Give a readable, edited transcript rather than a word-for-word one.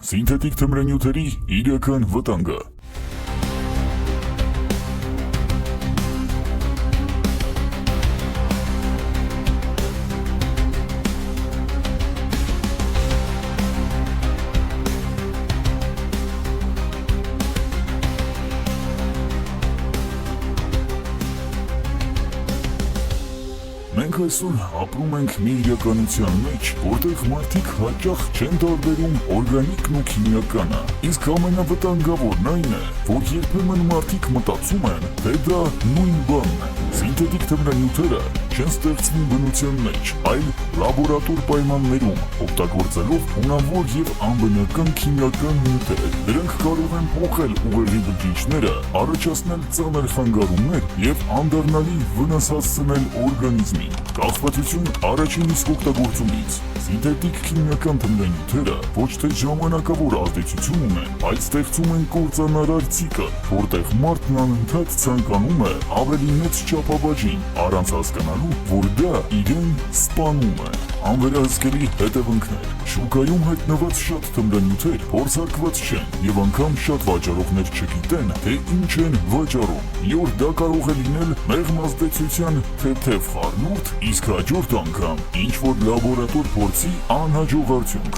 Սինթետիկ թմրանյութերի իրական վտանգը։ Մենք այսօր ապրում ենք մի իրականության մեջ, որտեղ մարդիկ հաճախ չեն տարբերում օրգանիկն ու քիմիականը։ Իսկ ամենավտանգավորն այն է, որ երբեմն մարդիկ մտածում են, թե դա նույն բանն է։ Սինթետիկ թմրանյութերը չեն ստեղծվում բնության մեջ, այլ լաբորատոր պայմաններում, օգտագործելով թունավոր եւ անբնական քիմիական նյութեր։ Դրանք կարող են փոխել ուղեղի բջիջները, առաջացնել ծանր խանգարումներ եւ անդառնալի վնաս հասցնել օրգանիզմին։ Կախվածություն առաջին իսկ օգտագործումից։ Սինթետիկ քիմիական թմրանյութերը ոչ թե ժամանակավոր ազդեցություն ունեն, այլ ստեղծում են կործանարար ցիկլ, որտեղ մարդն անընդհատ ցանկանում է ավելի մեծ չափաբաժին, առանց հասկանալու, որ դա իրեն սպանում է։ Անվերահսկելի հետևանքներ։ Շուկայում հայտնված շատ թմրանյութեր փորձարկված չեն եւ անգամ շատ վաճառողներ չգիտեն, թե ինչ են վաճառում։ Մի օր դա կարող է լինել մեղմ ազդեցության թեթև խառնուրդ, իսկ հաջորդ անգամ ինչ որ լաբորատոր փորձի անհաջող արդյունք։